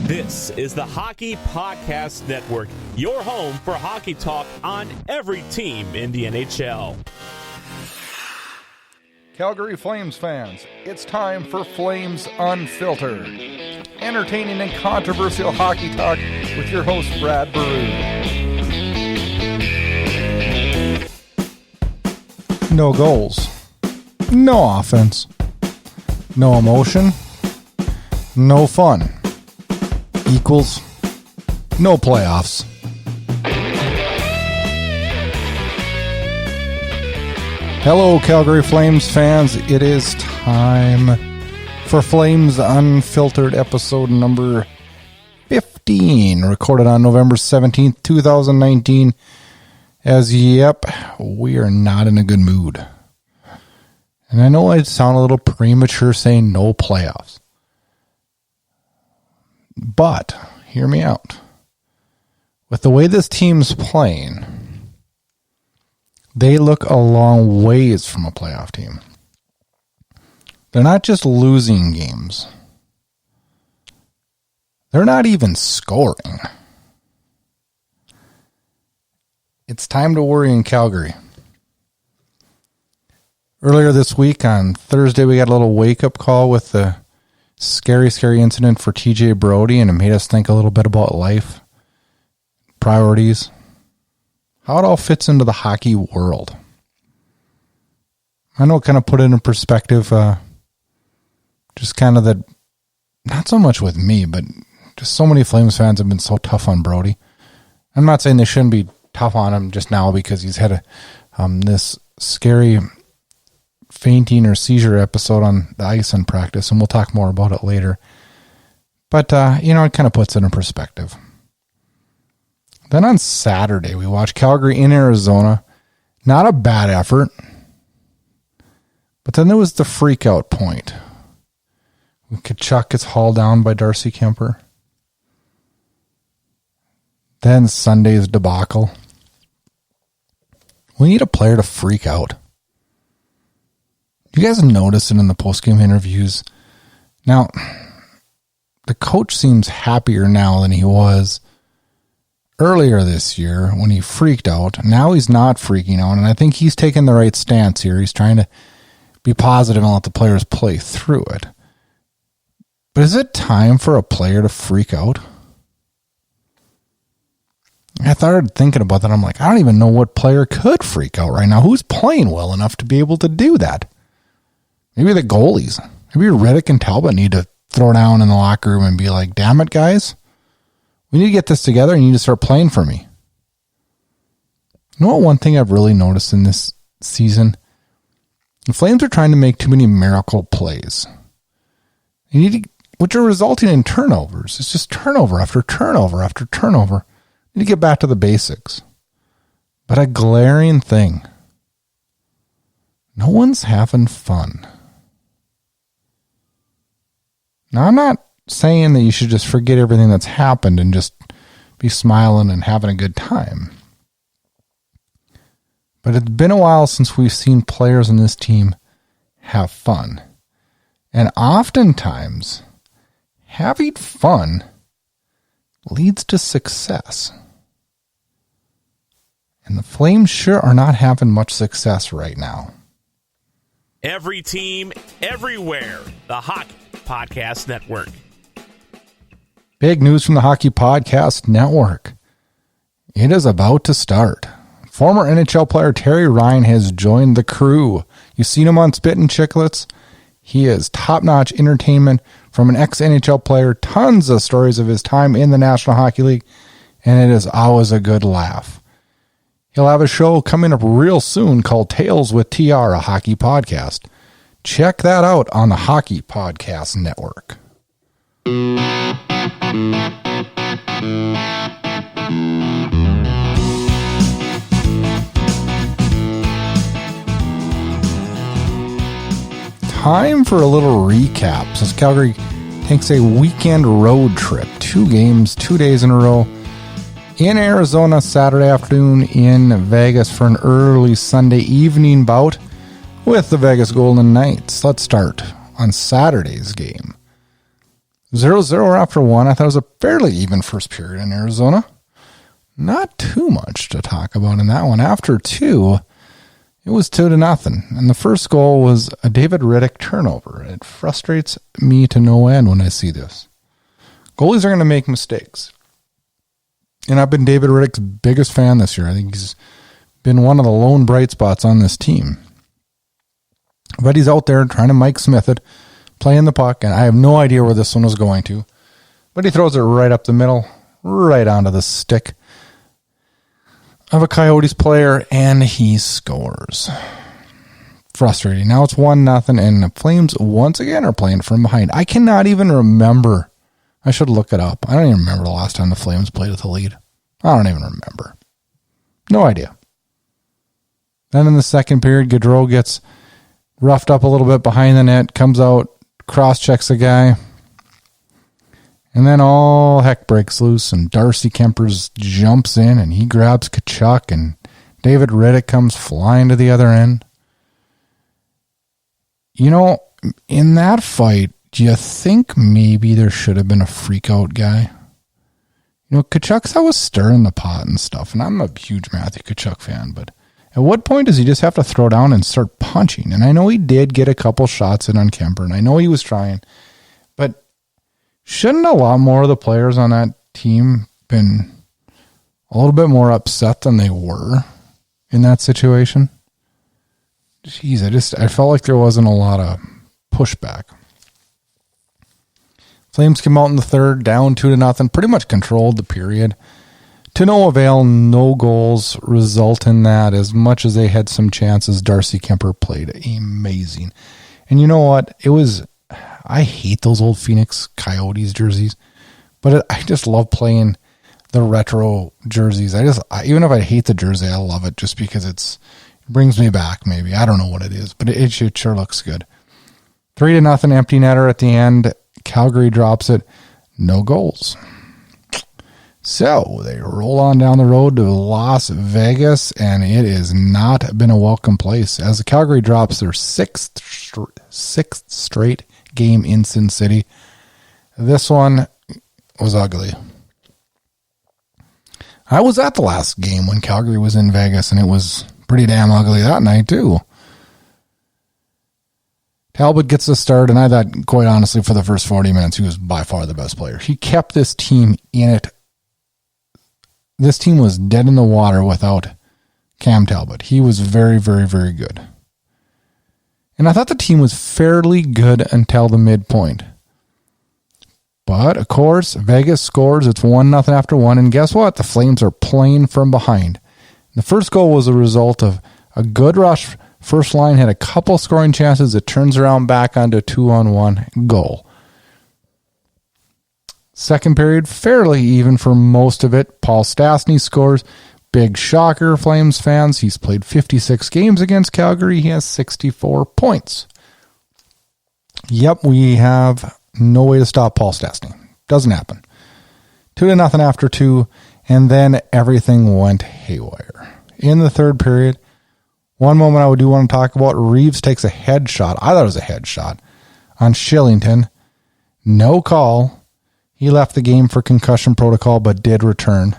This is the Hockey Podcast Network, your home for hockey talk on every team in the NHL. Calgary Flames fans, it's time for Flames Unfiltered. Entertaining and controversial hockey talk with your host, Brad Brodie. No goals, no offense, no emotion, no fun, equals no playoffs. Hello, Calgary Flames fans. It is time for Flames Unfiltered episode number 15, recorded on November 17th, 2019. As yep, we are not in a good mood. And I know I sound a little premature saying no playoffs. But, hear me out. With the way this team's playing, they look a long ways from a playoff team. They're not just losing games. They're not even scoring. It's time to worry in Calgary. Earlier this week, on Thursday, we got a little wake-up call with the scary incident for TJ Brodie, and it made us think a little bit about life, priorities, how it all fits into the hockey world. I know it kind of put it in perspective, just kind of that, not so much with me, but just so many Flames fans have been so tough on Brodie. I'm not saying they shouldn't be tough on him just now because he's had this scary fainting or seizure episode on the ice in practice, and we'll talk more about it later. But, it kind of puts it in perspective. Then on Saturday, we watched Calgary in Arizona. Not a bad effort. But then there was the freak-out point. Kachuk gets hauled down by Darcy Kemper. Then Sunday's debacle. We need a player to freak out. You guys notice it in the post-game interviews. Now, the coach seems happier now than he was earlier this year when he freaked out. Now he's not freaking out, and I think he's taking the right stance here. He's trying to be positive and let the players play through it. But is it time for a player to freak out? I started thinking about that. I'm like, I don't even know what player could freak out right now. Who's playing well enough to be able to do that? Maybe the goalies. Maybe Riddick and Talbot need to throw down in the locker room and be like, damn it, guys. We need to get this together and you need to start playing for me. You know what, one thing I've really noticed in this season? The Flames are trying to make too many miracle plays. Which are resulting in turnovers. It's just turnover after turnover after turnover. You need to get back to the basics. But a glaring thing. No one's having fun. Now, I'm not saying that you should just forget everything that's happened and just be smiling and having a good time. But it's been a while since we've seen players in this team have fun. And oftentimes, having fun leads to success. And the Flames sure are not having much success right now. Every team, everywhere. The Hockey Podcast Network. Big news from the Hockey Podcast Network. It is about to start. Former NHL player Terry Ryan has joined the crew. You've seen him on Spit and Chicklets. He is top-notch entertainment from an ex-NHL player. Tons of stories of his time in the National Hockey League. And it is always a good laugh. He'll have a show coming up real soon called Tales with TR, a hockey podcast. Check that out on the Hockey Podcast Network. Time for a little recap since Calgary takes a weekend road trip. 2 games, 2 days in a row. In Arizona, Saturday afternoon, in Vegas for an early Sunday evening bout with the Vegas Golden Knights. Let's start on Saturday's game. 0-0 after one. I thought it was a fairly even first period in Arizona. Not too much to talk about in that one. After two, it was 2-0. And the first goal was a David Riddick turnover. It frustrates me to no end when I see this. Goalies are going to make mistakes. And I've been David Riddick's biggest fan this year. I think he's been one of the lone bright spots on this team. But he's out there trying to Mike Smith it, playing the puck, and I have no idea where this one was going to. But he throws it right up the middle, right onto the stick of a Coyotes player, and he scores. Frustrating. Now it's 1-0, and the Flames once again are playing from behind. I cannot even remember. I should look it up. I don't even remember the last time the Flames played with a lead. I don't even remember. No idea. Then in the second period, Gaudreau gets roughed up a little bit behind the net, comes out, cross-checks a guy, and then all heck breaks loose, and Darcy Kempers jumps in, and he grabs Tkachuk, and David Riddick comes flying to the other end. You know, in that fight, do you think maybe there should have been a freak-out guy? You know, Tkachuk's always stirring the pot and stuff, and I'm a huge Matthew Tkachuk fan, but at what point does he just have to throw down and start punching? And I know he did get a couple shots in on Kemper, and I know he was trying, but shouldn't a lot more of the players on that team been a little bit more upset than they were in that situation? Jeez, I felt like there wasn't a lot of pushback. Flames came out in the third, down 2-0, pretty much controlled the period. To no avail, no goals result in that. As much as they had some chances, Darcy Kemper played amazing. And you know what? I hate those old Phoenix Coyotes jerseys, but I just love playing the retro jerseys. Even if I hate the jersey, I love it just because it brings me back maybe. I don't know what it is, but it sure looks good. 3-0 empty netter at the end. Calgary drops it. No goals. So they roll on down the road to Las Vegas, and it has not been a welcome place as the Calgary drops their sixth straight game in Sin City. This one was ugly. I was at the last game when Calgary was in Vegas, and it was pretty damn ugly that night too. Talbot gets the start, and I thought, quite honestly, for the first 40 minutes, he was by far the best player. He kept this team in it. This team was dead in the water without Cam Talbot. He was very, very, very good. And I thought the team was fairly good until the midpoint. But, of course, Vegas scores. It's 1-0 after one. And guess what? The Flames are playing from behind. The first goal was a result of a good rush. First line had a couple scoring chances. It turns around back onto a 2-on-1 goal. Second period, fairly even for most of it. Paul Stastny scores. Big shocker, Flames fans. He's played 56 games against Calgary. He has 64 points. Yep, we have no way to stop Paul Stastny. Doesn't happen. 2-0 after two, and then everything went haywire. In the third period, one moment I do want to talk about, Reeves takes a headshot. I thought it was a headshot on Kylington. No call. He left the game for concussion protocol, but did return.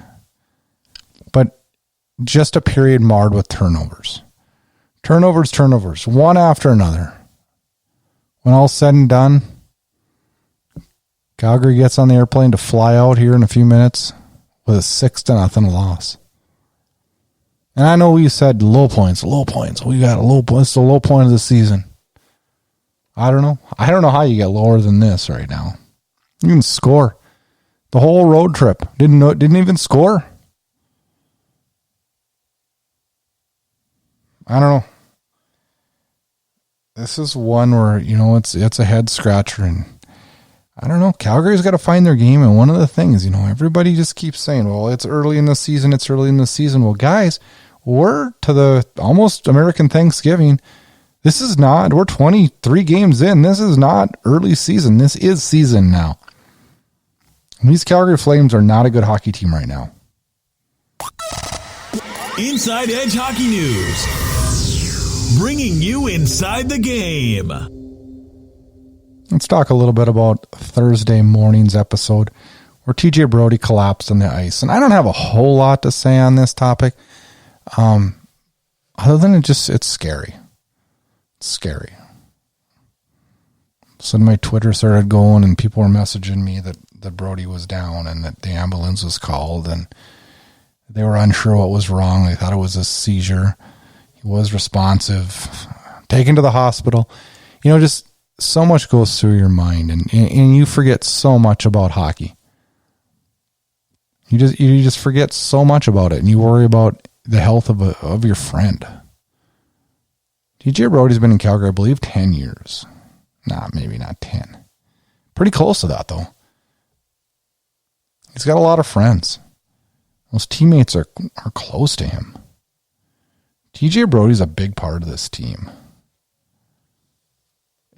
But just a period marred with turnovers. Turnovers, one after another. When all's said and done, Calgary gets on the airplane to fly out here in a few minutes with a 6-0 loss. And I know we said low points. We got a low point. It's the low point of the season. I don't know. I don't know how you get lower than this right now. You can score. The whole road trip. Didn't even score. I don't know. This is one where, it's a head scratcher, and I don't know. Calgary's got to find their game, and one of the things, everybody just keeps saying, well, it's early in the season. Well, guys, we're to the almost American Thanksgiving. This is not, we're 23 games in. This is not early season. This is season now. And these Calgary Flames are not a good hockey team right now. Inside Edge Hockey News. Bringing you inside the game. Let's talk a little bit about Thursday morning's episode where TJ Brodie collapsed on the ice. And I don't have a whole lot to say on this topic. Other than it's scary. It's scary. So my Twitter started going and people were messaging me that Brodie was down and that the ambulance was called and they were unsure what was wrong. They thought it was a seizure. He was responsive, taken to the hospital. Just so much goes through your mind and you forget so much about hockey. You just forget so much about it and you worry about the health of your friend. TJ Brodie's been in Calgary, I believe, 10 years. Nah, maybe not 10. Pretty close to that, though. He's got a lot of friends. Those teammates are close to him. TJ Brodie's a big part of this team.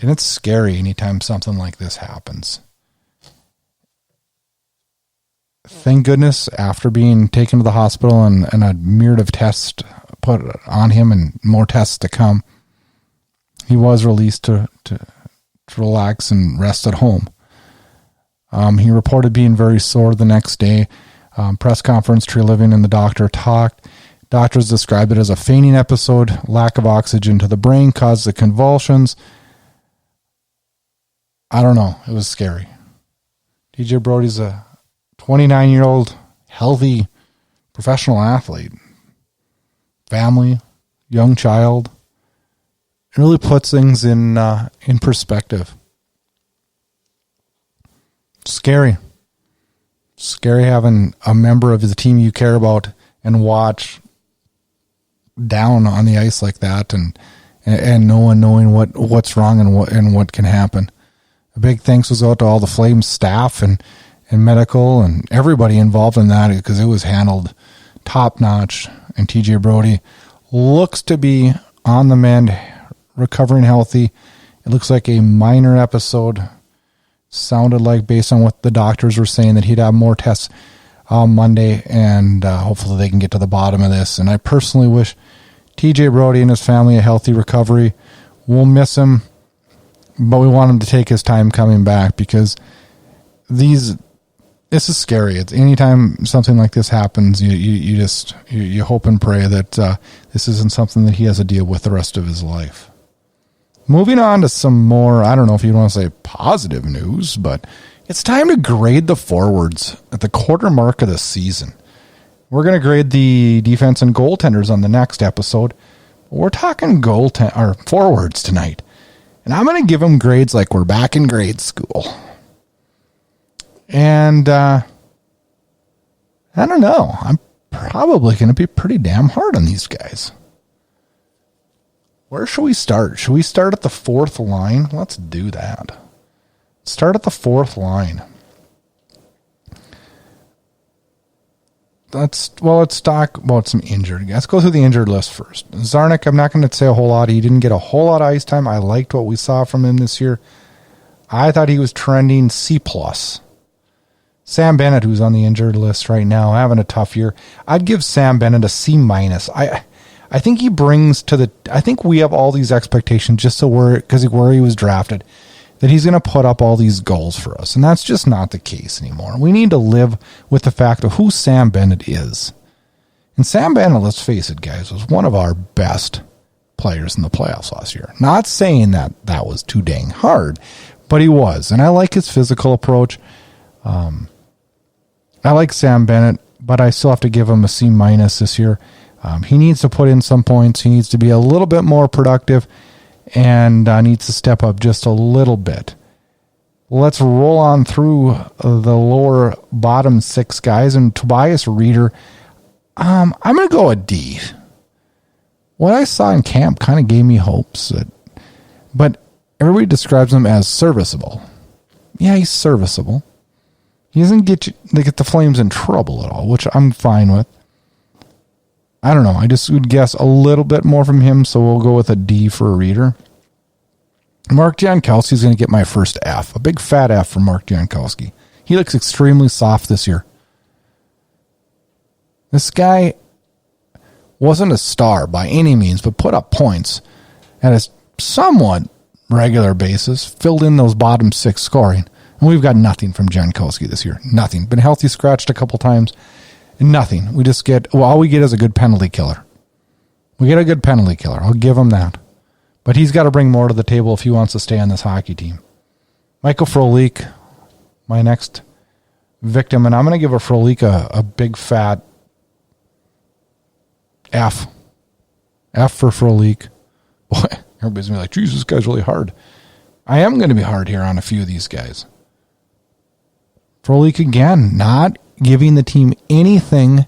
And it's scary anytime something like this happens. Thank goodness, after being taken to the hospital and a myriad of tests put on him and more tests to come, he was released to relax and rest at home. He reported being very sore the next day. Press conference, Tree Living, and the doctor talked. Doctors described it as a fainting episode. Lack of oxygen to the brain caused the convulsions. I don't know. It was scary. TJ Brodie's a 29-year-old, healthy, professional athlete. Family, young child. It really puts things in perspective. Scary. Scary having a member of the team you care about and watch down on the ice like that and no one knowing what's wrong and what can happen. A big thanks goes out to all the Flames staff and medical and everybody involved in that because it was handled top notch. And TJ Brodie looks to be on the mend, recovering healthy. It looks like a minor episode. Sounded like, based on what the doctors were saying, that he'd have more tests on Monday, and hopefully they can get to the bottom of this. And I personally wish TJ Brodie and his family a healthy recovery. We'll miss him, but we want him to take his time coming back because this is scary. It's anytime something like this happens, you hope and pray that this isn't something that he has to deal with the rest of his life. Moving on to some more, I don't know if you want to say positive news, but it's time to grade the forwards at the quarter mark of the season. We're going to grade the defense and goaltenders on the next episode. We're talking forwards tonight. And I'm going to give them grades like we're back in grade school. And I don't know. I'm probably going to be pretty damn hard on these guys. Where should we start? Should we start at the fourth line? Let's do that. Start at the fourth line. Let's talk about some injured. Let's go through the injured list first. Zarnik, I'm not going to say a whole lot. He didn't get a whole lot of ice time. I liked what we saw from him this year. I thought he was trending C+. Sam Bennett, who's on the injured list right now, having a tough year. I'd give Sam Bennett a C-. I think he brings I think we have all these expectations just so where he was drafted, that he's going to put up all these goals for us. And that's just not the case anymore. We need to live with the fact of who Sam Bennett is. And Sam Bennett, let's face it, guys, was one of our best players in the playoffs last year. Not saying that was too dang hard, but he was. And I like his physical approach. I like Sam Bennett, but I still have to give him a C- this year. He needs to put in some points. He needs to be a little bit more productive and needs to step up just a little bit. Let's roll on through the lower bottom six guys. And Tobias Reeder, I'm going to go a D. What I saw in camp kind of gave me hopes. But everybody describes him as serviceable. Yeah, he's serviceable. He doesn't get the Flames in trouble at all, which I'm fine with. I don't know. I just would guess a little bit more from him, so we'll go with a D for a Reader. Mark Jankowski is going to get my first F. A big fat F for Mark Jankowski. He looks extremely soft this year. This guy wasn't a star by any means, but put up points at a somewhat regular basis, filled in those bottom six scoring. And we've got nothing from Jankowski this year. Nothing. Been healthy scratched a couple times. Nothing. We just get, well, all we get is a good penalty killer. We get a good penalty killer. I'll give him that. But he's got to bring more to the table if he wants to stay on this hockey team. Michael Frolik, my next victim, and I'm going to give a Frolik a big fat F. F for Frolik. Boy, everybody's going to be like, Jesus, this guy's really hard. I am going to be hard here on a few of these guys. Frolik, again, not giving the team anything. I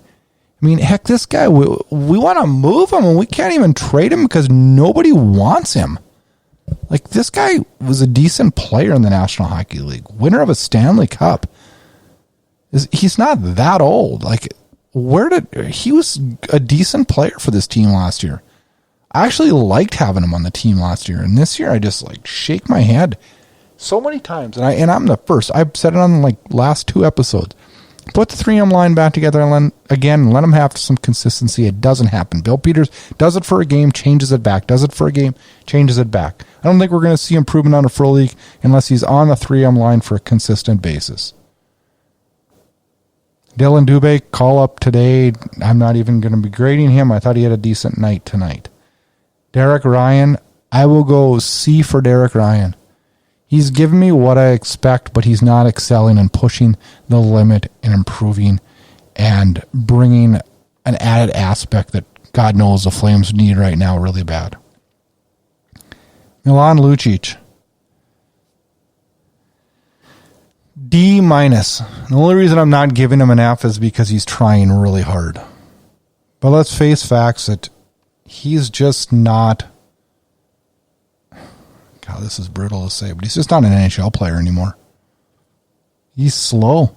mean, heck, this guy, we want to move him, and we can't even trade him because nobody wants him. Like, this guy was a decent player in the National Hockey League, winner of a Stanley Cup. He's not that old. Like, he was a decent player for this team last year. I actually liked having him on the team last year, and this year I just shake my head so many times. And I'm the first. I've said it on last 2 episodes. Put the 3M line back together and let him have some consistency. It doesn't happen. Bill Peters does it for a game, changes it back. Does it for a game, changes it back. I don't think we're going to see improvement on a Frolik unless he's on the 3M line for a consistent basis. Dylan Dube, call up today. I'm not even going to be grading him. I thought he had a decent night tonight. Derek Ryan, I will go C for Derek Ryan. He's given me what I expect, but he's not excelling and pushing the limit and improving and bringing an added aspect that God knows the Flames need right now really bad. Milan Lucic. D-. The only reason I'm not giving him an F is because he's trying really hard. But let's face facts that he's just not... God, this is brutal to say, but he's just not an NHL player anymore. He's slow.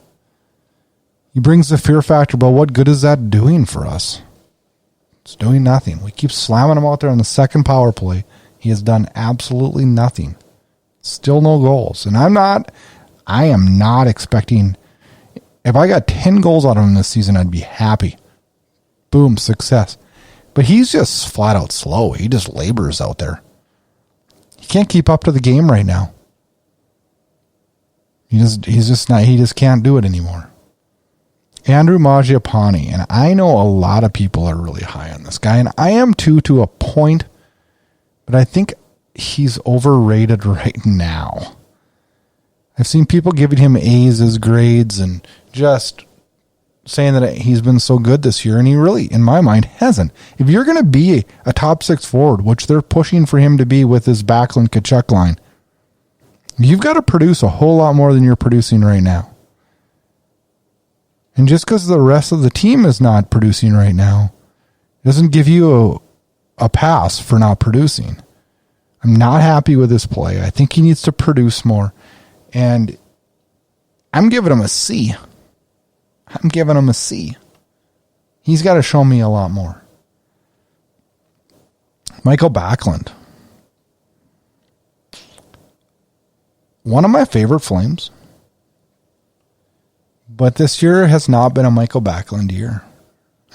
He brings the fear factor, but what good is that doing for us? It's doing nothing. We keep slamming him out there on the second power play. He has done absolutely nothing. Still no goals. And I am not expecting... If I got 10 goals out of him this season, I'd be happy. Boom, success. But he's just flat out slow. He just labors out there. He can't keep up to the game right now. He just can't do it anymore. Andrew Mangiapane, and I know a lot of people are really high on this guy, and I am too to a point, but I think he's overrated right now. I've seen people giving him A's as grades and just saying that he's been so good this year, and he really, in my mind, hasn't. If you're going to be a top 6 forward, which they're pushing for him to be with his Backlund Tkachuk line, you've got to produce a whole lot more than you're producing right now. And just because the rest of the team is not producing right now doesn't give you a pass for not producing. I'm not happy with his play. I think he needs to produce more. And I'm giving him a C. He's got to show me a lot more. Michael Backlund. One of my favorite Flames. But this year has not been a Michael Backlund year.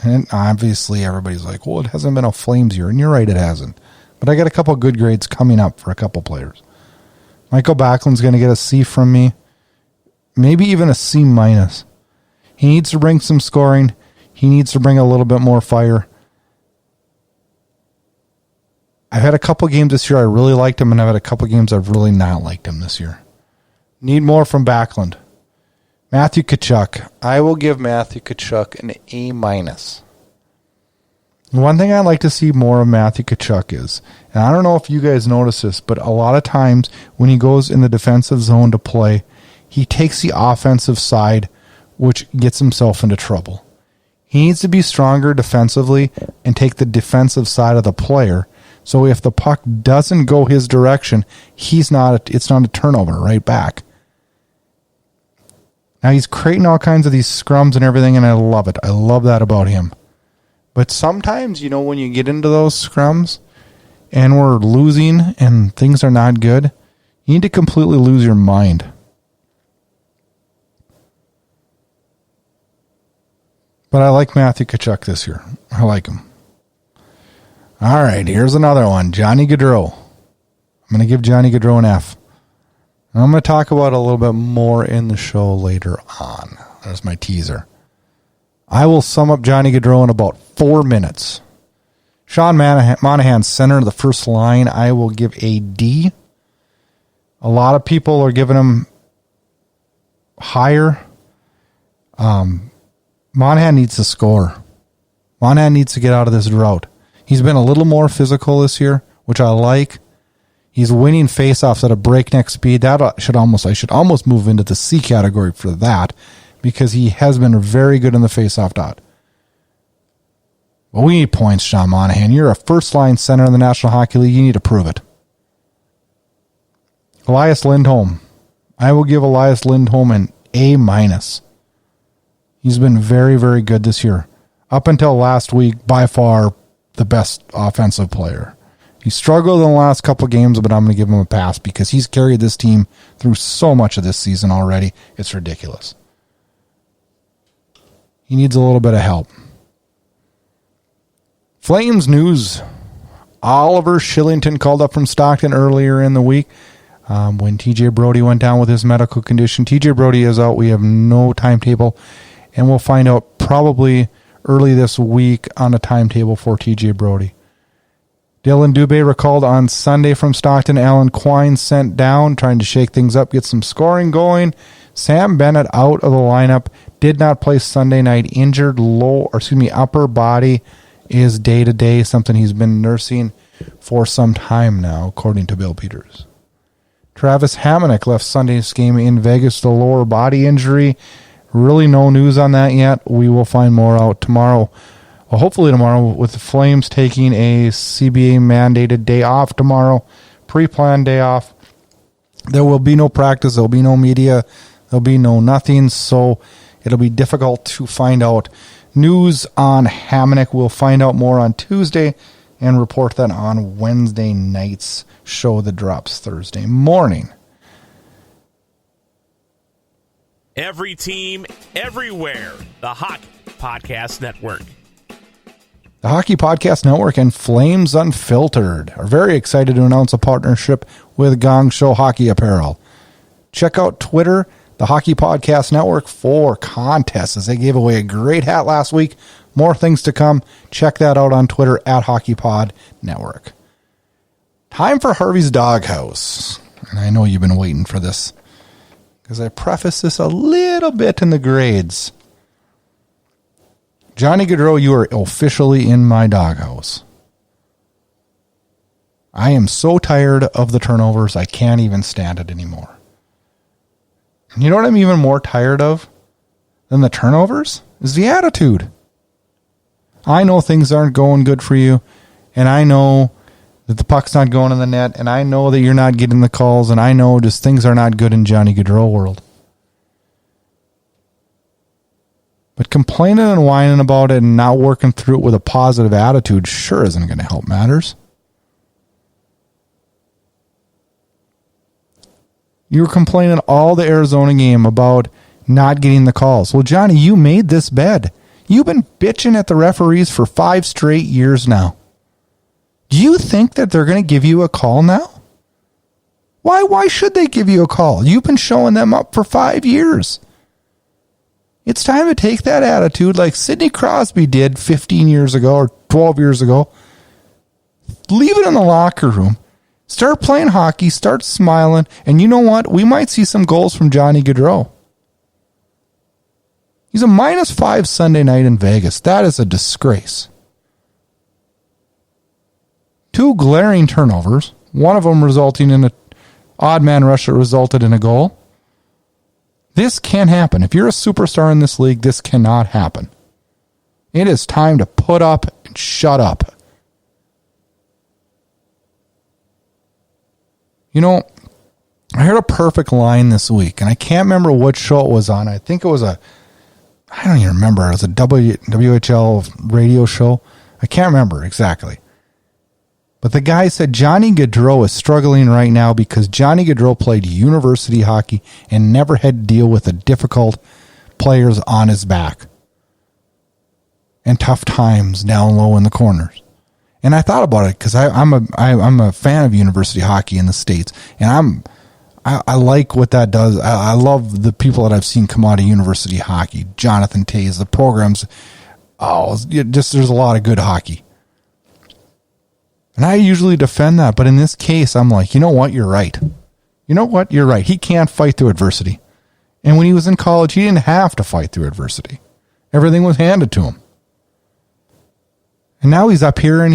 And obviously everybody's like, well, it hasn't been a Flames year. And you're right, it hasn't. But I got a couple of good grades coming up for a couple players. Michael Backlund's going to get a C from me. Maybe even a C-. He needs to bring some scoring. He needs to bring a little bit more fire. I've had a couple games this year I really liked him, and I've had a couple games I've really not liked him this year. Need more from Backlund. Matthew Tkachuk. I will give Matthew Tkachuk an A-. One thing I'd like to see more of Matthew Tkachuk is, and I don't know if you guys notice this, but a lot of times when he goes in the defensive zone to play, he takes the offensive side, which gets himself into trouble. He needs to be stronger defensively and take the defensive side of the player. So if the puck doesn't go his direction, it's not a turnover right back. Now he's creating all kinds of these scrums and everything, and I love it. I love that about him. But sometimes, when you get into those scrums and we're losing and things are not good, you need to completely lose your mind. But I like Matthew Tkachuk this year. I like him. All right, here's another one. Johnny Gaudreau. I'm going to give Johnny Gaudreau an F. And I'm going to talk about it a little bit more in the show later on. There's my teaser. I will sum up Johnny Gaudreau in about 4 minutes. Sean Monahan, center of the first line, I will give a D. A lot of people are giving him higher. Monahan needs to score. Monahan needs to get out of this drought. He's been a little more physical this year, which I like. He's winning faceoffs at a breakneck speed. I should almost move into the C category for that, because he has been very good in the faceoff dot. Well, we need points, Sean Monahan. You're a first-line center in the National Hockey League. You need to prove it. Elias Lindholm. I will give Elias Lindholm an A-. He's been very, very good this year. Up until last week, by far the best offensive player. He struggled in the last couple of games, but I'm going to give him a pass because he's carried this team through so much of this season already. It's ridiculous. He needs a little bit of help. Flames news. Oliver Kylington called up from Stockton earlier in the week when TJ Brodie went down with his medical condition. TJ Brodie is out. We have no timetable, and we'll find out probably early this week on a timetable for TJ Brodie. Dylan Dube recalled on Sunday from Stockton. Alan Quinne sent down, trying to shake things up, get some scoring going. Sam Bennett out of the lineup. Did not play Sunday night. Injured upper body is day-to-day, something he's been nursing for some time now, according to Bill Peters. Travis Hamonic left Sunday's game in Vegas with a lower body injury. Really no news on that yet. We will find more out tomorrow. Well, hopefully tomorrow, with the Flames taking a CBA-mandated day off tomorrow, pre-planned day off. There will be no practice. There will be no media. There will be no nothing, so it'll be difficult to find out news on Hamonic. We'll find out more on Tuesday and report that on Wednesday night's show that drops Thursday morning. Every team, everywhere. The Hockey Podcast Network. The Hockey Podcast Network and Flames Unfiltered are very excited to announce a partnership with Gong Show Hockey Apparel. Check out Twitter, the Hockey Podcast Network, for contests, as they gave away a great hat last week. More things to come. Check that out on Twitter at Hockey Pod Network. Time for Harvey's Doghouse. And I know you've been waiting for this, because I preface this a little bit in the grades. Johnny Gaudreau, you are officially in my doghouse. I am so tired of the turnovers, I can't even stand it anymore. And you know what I'm even more tired of than the turnovers? Is the attitude. I know things aren't going good for you, and I know that the puck's not going in the net, and I know that you're not getting the calls, and I know just things are not good in Johnny Gaudreau world. But complaining and whining about it and not working through it with a positive attitude sure isn't going to help matters. You were complaining all the Arizona game about not getting the calls. Well, Johnny, you made this bed. You've been bitching at the referees for 5 straight years now. Do you think that they're going to give you a call now? Why should they give you a call? You've been showing them up for 5 years. It's time to take that attitude like Sidney Crosby did 15 years ago or 12 years ago. Leave it in the locker room. Start playing hockey. Start smiling. And you know what? We might see some goals from Johnny Gaudreau. He's a -5 Sunday night in Vegas. That is a disgrace. 2 glaring turnovers. One of them resulting in an odd man rush that resulted in a goal. This can't happen. If you're a superstar in this league, this cannot happen. It is time to put up and shut up. You know, I heard a perfect line this week, and I can't remember what show it was on. I think it was I don't even remember. It was a WHL radio show. I can't remember exactly. But the guy said Johnny Gaudreau is struggling right now because Johnny Gaudreau played university hockey and never had to deal with the difficult players on his back and tough times down low in the corners. And I thought about it because I'm a fan of university hockey in the States, and I like what that does. I love the people that I've seen come out of university hockey. Jonathan Tays, the programs. There's a lot of good hockey. And I usually defend that, but in this case, I'm like, you know what? You're right. You know what? You're right. He can't fight through adversity. And when he was in college, he didn't have to fight through adversity. Everything was handed to him. And now he's up here, and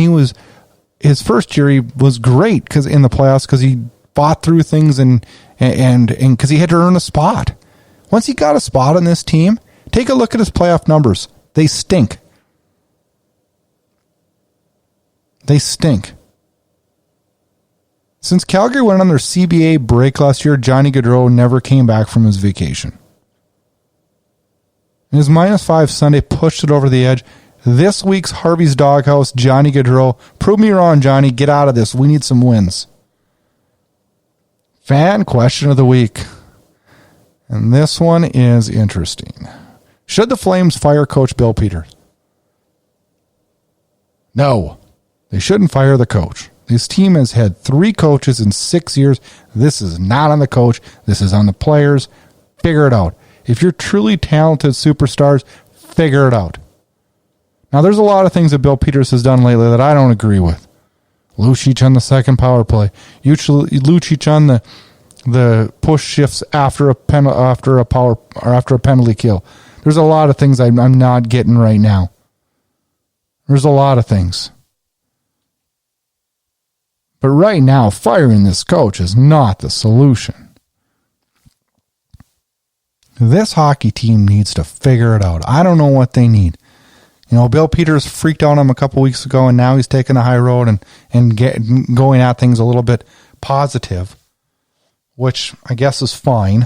his first year, he was great because in the playoffs because he fought through things and because he had to earn a spot. Once he got a spot on this team, take a look at his playoff numbers. They stink. They stink. Since Calgary went on their CBA break last year, Johnny Gaudreau never came back from his vacation. And his -5 Sunday pushed it over the edge. This week's Harvey's Doghouse, Johnny Gaudreau. Prove me wrong, Johnny. Get out of this. We need some wins. Fan question of the week. And this one is interesting. Should the Flames fire Coach Bill Peters? No. They shouldn't fire the coach. This team has had 3 coaches in 6 years. This is not on the coach. This is on the players. Figure it out. If you're truly talented superstars, figure it out. Now, there's a lot of things that Bill Peters has done lately that I don't agree with. Lucic on the second power play. Lucic on the push shifts after a penalty kill. There's a lot of things I'm not getting right now. There's a lot of things. But right now, firing this coach is not the solution. This hockey team needs to figure it out. I don't know what they need. You know, Bill Peters freaked out on him a couple weeks ago, and now he's taking a high road and going at things a little bit positive, which I guess is fine.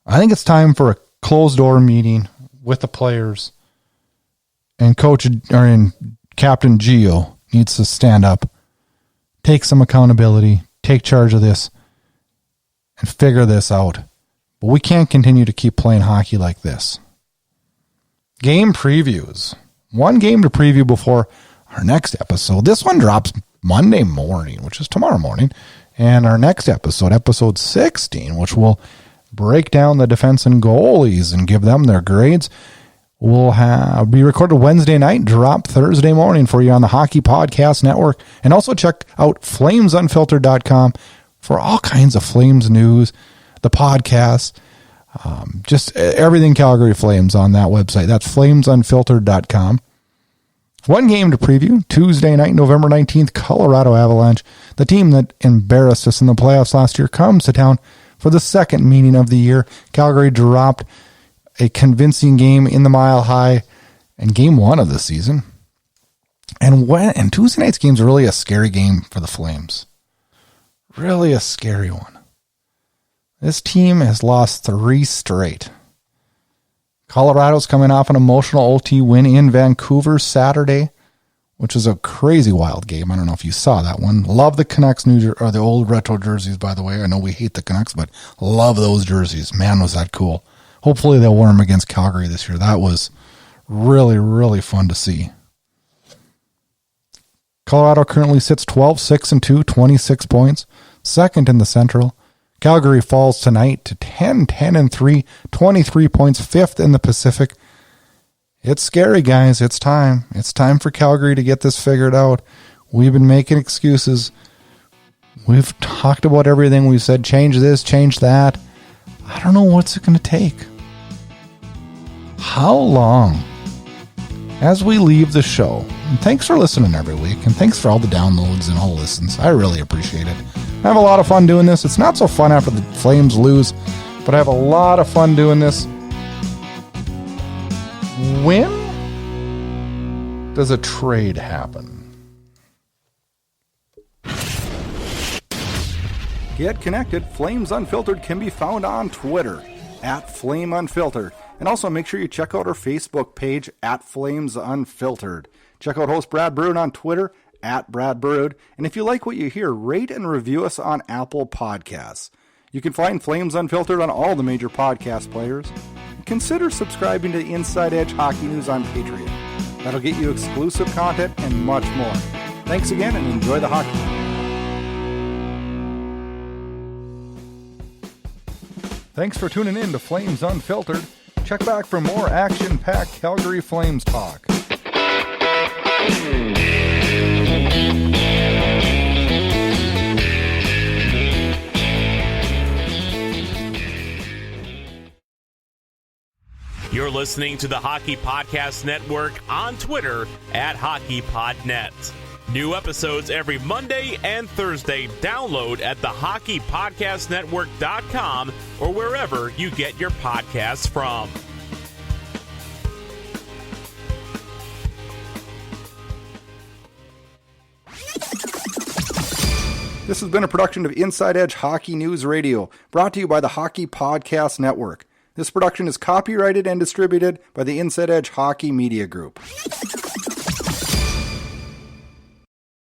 I think it's time for a closed-door meeting with the players, and Captain Gio needs to stand up, take some accountability, take charge of this, and figure this out. But we can't continue to keep playing hockey like this. Game previews. One game to preview before our next episode. This one drops Monday morning, which is tomorrow morning. And our next episode, episode 16, which will break down the defense and goalies and give them their grades, will be recorded Wednesday night, drop Thursday morning for you on the Hockey Podcast Network. And also check out FlamesUnfiltered.com for all kinds of Flames news, the podcast, just everything Calgary Flames on that website. That's FlamesUnfiltered.com. One game to preview, Tuesday night, November 19th, Colorado Avalanche. The team that embarrassed us in the playoffs last year comes to town for the second meeting of the year. Calgary dropped a convincing game in the Mile High in game 1 of the season. And Tuesday night's game is really a scary game for the Flames. Really a scary one. This team has lost 3 straight. Colorado's coming off an emotional OT win in Vancouver Saturday, which is a crazy wild game. I don't know if you saw that one. Love the Canucks the old retro jerseys, by the way. I know we hate the Canucks, but love those jerseys. Man, was that cool. Hopefully they'll wear them against Calgary this year. That was really, really fun to see. Colorado currently sits 12-6-2, 26 points, second in the Central. Calgary falls tonight to 10-10-3, 23 points, fifth in the Pacific. It's scary, guys. It's time. It's time for Calgary to get this figured out. We've been making excuses. We've talked about everything. We've said change this, change that. I don't know what's it going to take. How long? As we leave the show, and thanks for listening every week, and thanks for all the downloads and all the listens. I really appreciate it. I have a lot of fun doing this. It's not so fun after the Flames lose, but I have a lot of fun doing this. When does a trade happen? Get connected. Flames Unfiltered can be found on Twitter @FlameUnfiltered. And also make sure you check out our Facebook page @FlamesUnfiltered. Check out host Brad Brood on Twitter @BradBrood. And if you like what you hear, rate and review us on Apple Podcasts. You can find Flames Unfiltered on all the major podcast players. Consider subscribing to Inside Edge Hockey News on Patreon. That'll get you exclusive content and much more. Thanks again and enjoy the hockey. Thanks for tuning in to Flames Unfiltered. Check back for more action-packed Calgary Flames talk. You're listening to the Hockey Podcast Network on Twitter at HockeyPodNet. New episodes every Monday and Thursday. Download at thehockeypodcastnetwork.com or wherever you get your podcasts from. This has been a production of Inside Edge Hockey News Radio, brought to you by the Hockey Podcast Network. This production is copyrighted and distributed by the Inside Edge Hockey Media Group.